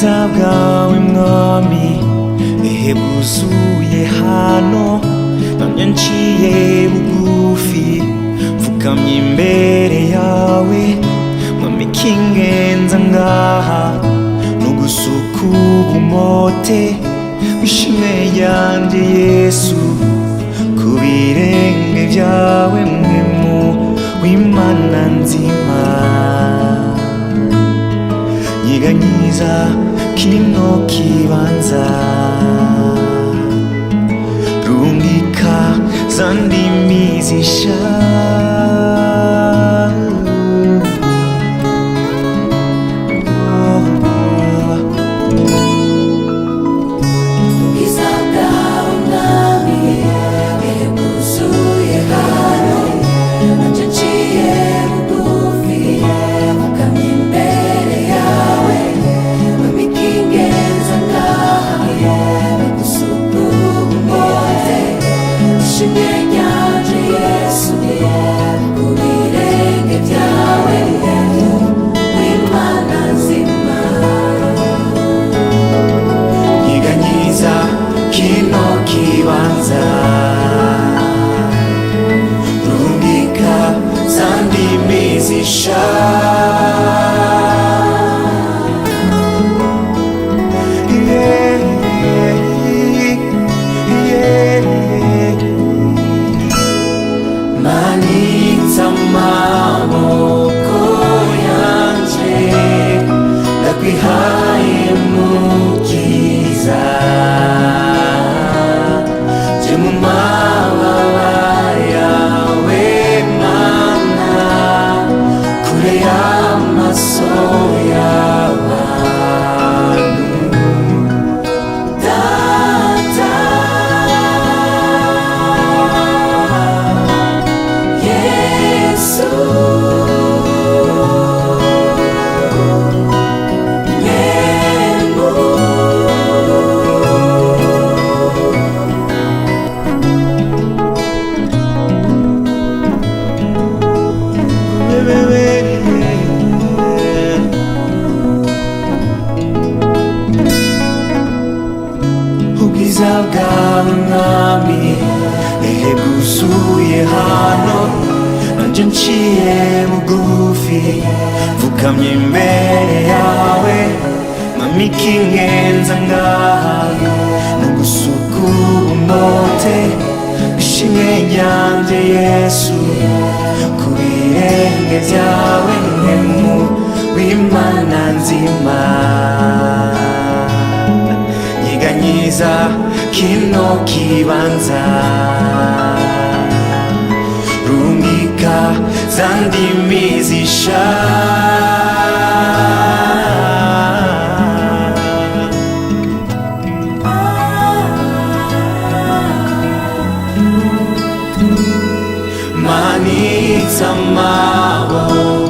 ubwiza bwawe mwami ehe bwuzuye hano namye nciye bugufi mfukamye imbere yawe mwami kingenza ngaha nugusuka ubumote w'ishimwe ryanje Yesu ku birenge vyawe mwemu w'Imana nzima nyiganyiza kino kibanza rungika za ndimi zisha manitsa amaboko yanje ndakwihaye mukiza je mu mababa yawe Mana kure y'amaso y'abantu Data Yesu ubwiza bwawe mwami ehe bwuzuye hano nanje nciye bugufi mfukamye imbere yawe mwami kingenza ngaha nugusuka ubumote ishimwe ryanje Yesu ku birenge vyawe mwemu w'Imana nzima nyiganyiza kino kibanza rungika za ndimi zisha manitsa amaboko